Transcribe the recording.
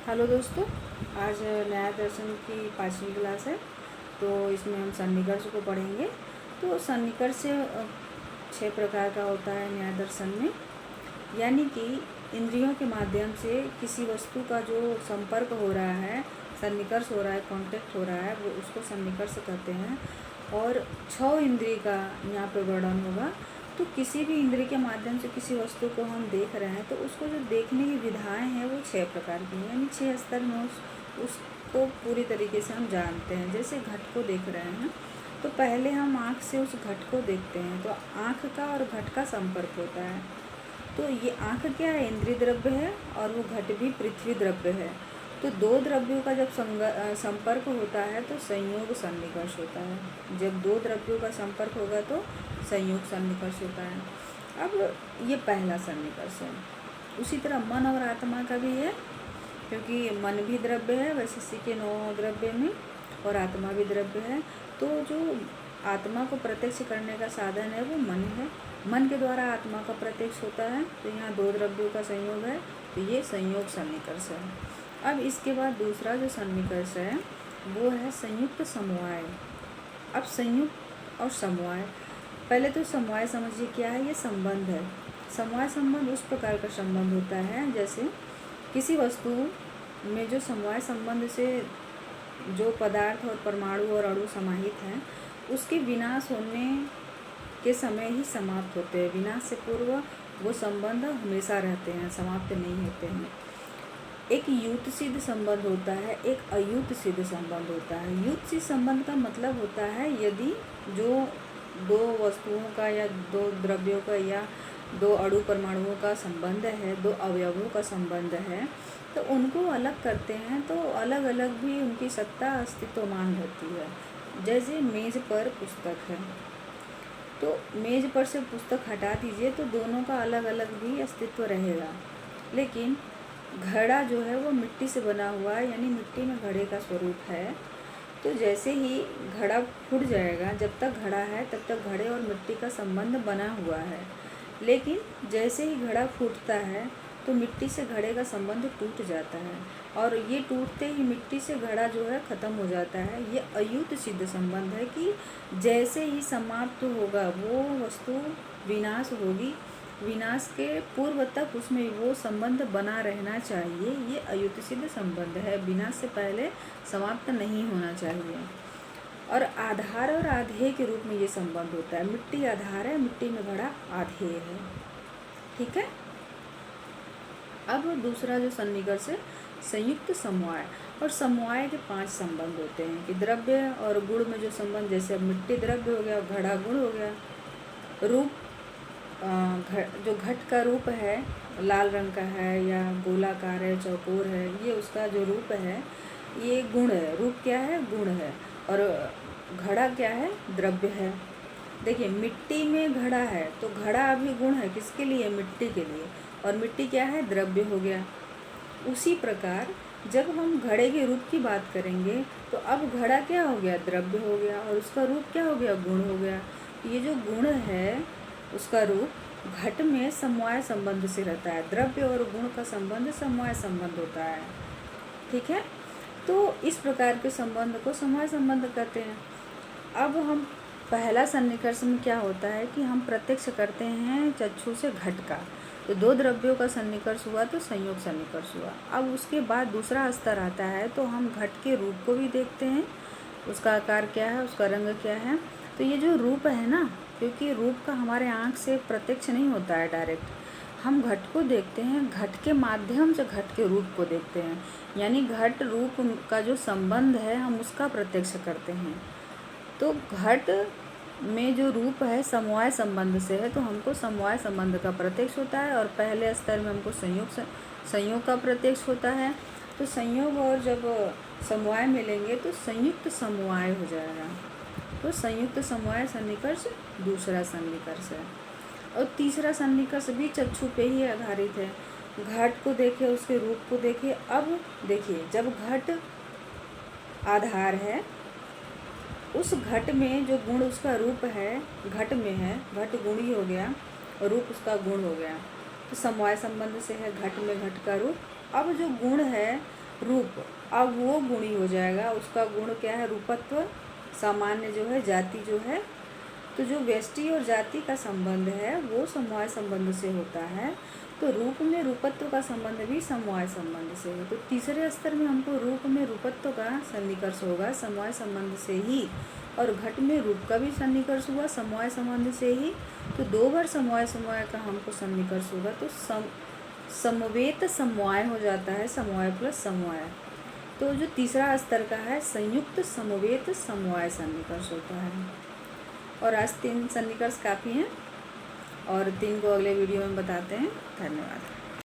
Hello दोस्तों, आज न्याय दर्शन की 5वीं क्लास है। तो इसमें हम सन्निकर्ष को पढ़ेंगे। तो सन्निकर्ष 6 प्रकार का होता है न्याय दर्शन में। यानी कि इंद्रियों के माध्यम से किसी वस्तु का जो संपर्क हो रहा है, सन्निकर्ष हो रहा है, कांटेक्ट हो रहा है, वो उसको सन्निकर्ष कहते हैं। और 6 इंद्रिय का यहाँ पे वर्णन होगा। तो किसी भी इंद्रिय के माध्यम से किसी वस्तु को हम देख रहे हैं तो उसको जो देखने की विधाएं हैं वो 6 प्रकार की हैं, यानी 6 स्तर में उसको पूरी तरीके से हम जानते हैं। जैसे घट को देख रहे हैं तो पहले हम आँख से उस घट को देखते हैं, तो आँख का और घट का संपर्क होता है। तो ये आँख क्या है? इंद्रिय द्रव्य है, और वो घट भी पृथ्वी द्रव्य है। तो 2 द्रव्यों का जब संपर्क होता है तो संयोग सन्निकर्ष होता है। जब 2 द्रव्यों का संपर्क होगा तो संयोग सन्निकर्ष होता है। अब ये पहला सन्निकर्ष है। उसी तरह मन और आत्मा का भी है, क्योंकि मन भी द्रव्य है वैसे इसी के 9 द्रव्य में, और आत्मा भी द्रव्य है। तो जो आत्मा को प्रत्यक्ष करने का साधन है वो मन है। मन के द्वारा आत्मा का प्रत्यक्ष होता है। तो यहाँ 2 द्रव्यों का संयोग है, तो ये संयोग सन्निकर्ष है। अब इसके बाद दूसरा जो सन्निकर्ष है वो है संयुक्त समवाय। अब संयुक्त और समवाय, पहले तो समवाय समझिए क्या है। ये संबंध है। समवाय संबंध उस प्रकार का संबंध होता है जैसे किसी वस्तु में जो समवाय संबंध से जो पदार्थ और परमाणु और अणु समाहित हैं उसके विनाश होने के समय ही समाप्त होते हैं। विनाश से पूर्व वो संबंध हमेशा रहते हैं, समाप्त नहीं होते हैं। एक युत सिद्ध संबंध होता है, एक अयुत सिद्ध संबंध होता है। युत सिद्ध संबंध का मतलब होता है यदि जो 2 वस्तुओं का या 2 द्रव्यों का या 2 अणु परमाणुओं का संबंध है, 2 अवयवों का संबंध है, तो उनको अलग करते हैं तो अलग अलग भी उनकी सत्ता अस्तित्वमान होती है। जैसे मेज़ पर पुस्तक है, तो मेज़ पर से पुस्तक हटा दीजिए तो दोनों का अलग अलग भी अस्तित्व रहेगा। लेकिन घड़ा जो है वो मिट्टी से बना हुआ है, यानी मिट्टी में घड़े का स्वरूप है। तो जैसे ही घड़ा फूट जाएगा, जब तक घड़ा है तब तक घड़े और मिट्टी का संबंध बना हुआ है। लेकिन जैसे ही घड़ा फूटता है तो मिट्टी से घड़े का संबंध टूट जाता है, और ये टूटते ही मिट्टी से घड़ा जो है ख़त्म हो जाता है। ये अयुत सिद्ध संबंध है कि जैसे ही समाप्त होगा वो वस्तु विनाश होगी, विनाश के पूर्व तक उसमें वो संबंध बना रहना चाहिए। ये अयुत सिद्ध संबंध है, विनाश से पहले समाप्त नहीं होना चाहिए। और आधार और आधेय के रूप में ये संबंध होता है। मिट्टी आधार है, मिट्टी में घड़ा आधेय है। ठीक है। अब दूसरा जो सन्निकर्ष है संयुक्त समवाय। और समवाय के 5 संबंध होते हैं कि द्रव्य और गुण में जो संबंध, जैसे अब मिट्टी द्रव्य हो गया, घड़ा गुण हो गया। रूप, जो घट का रूप है लाल रंग का है या गोलाकार है, चौकोर है, ये उसका जो रूप है ये गुण है। रूप क्या है? गुण है। और घड़ा क्या है? द्रव्य है। देखिए मिट्टी में घड़ा है तो घड़ा अभी गुण है, किसके लिए? मिट्टी के लिए। और मिट्टी क्या है? द्रव्य हो गया। उसी प्रकार जब हम घड़े के रूप की बात करेंगे तो अब घड़ा क्या हो गया? द्रव्य हो गया, और उसका रूप क्या हो गया? गुण हो गया। ये जो गुण है उसका रूप घट में समवाय संबंध से रहता है। द्रव्य और गुण का संबंध समवाय संबंध होता है। ठीक है। तो इस प्रकार के संबंध को समवाय संबंध कहते हैं। अब हम पहला सन्निकर्ष में क्या होता है कि हम प्रत्यक्ष करते हैं चक्षु से घट का। तो 2 द्रव्यों का सन्निकर्ष हुआ तो संयोग सन्निकर्ष हुआ। अब उसके बाद दूसरा स्तर आता है तो हम घट के रूप को भी देखते हैं, उसका आकार क्या है, उसका रंग क्या है। तो ये जो रूप है ना, क्योंकि रूप का हमारे आँख से प्रत्यक्ष नहीं होता है डायरेक्ट, हम घट को देखते हैं, घट के माध्यम से घट के रूप को देखते हैं। यानी घट रूप का जो संबंध है हम उसका प्रत्यक्ष करते हैं। तो घट में जो रूप है समवाय संबंध से है, तो हमको समवाय संबंध का प्रत्यक्ष होता है। और पहले स्तर में हमको संयोग का प्रत्यक्ष होता है। तो संयोग और जब समवाय मिलेंगे तो संयुक्त समवाय हो जाएगा। तो संयुक्त समवाय सन्निकर्ष दूसरा सन्निकर्ष है। और तीसरा सन्निकर्ष भी चक्षु पे ही आधारित है। घट को देखे, उसके रूप को देखे। अब देखिए जब घट आधार है, उस घट में जो गुण उसका रूप है घट में है, घट गुणी हो गया और रूप उसका गुण हो गया। तो समवाय संबंध से है घट में घट का रूप। अब जो गुण है रूप, अब वो गुणी हो जाएगा। उसका गुण क्या है? रूपत्व। सामान्य जो है, जाति जो है। तो जो व्यष्टि और जाति का संबंध है वो समवाय संबंध से होता है, तो रूप में रूपत्व का संबंध भी समवाय संबंध से है। तो तीसरे स्तर में हमको रूप में रूपत्व का सन्निकर्ष होगा समवाय संबंध से ही, और घट में रूप का भी सन्निकर्ष हुआ समवाय संबंध से ही। तो 2 बार समवाय का हमको सन्निकर्ष होगा, तो समवेत समवाय हो जाता है, समवाय प्लस समवाय। तो जो तीसरा स्तर का है संयुक्त समवेत समवाय सन्निकर्ष होता है। और आज 3 सन्निकर्ष काफ़ी हैं, और 3 को अगले वीडियो में बताते हैं। धन्यवाद।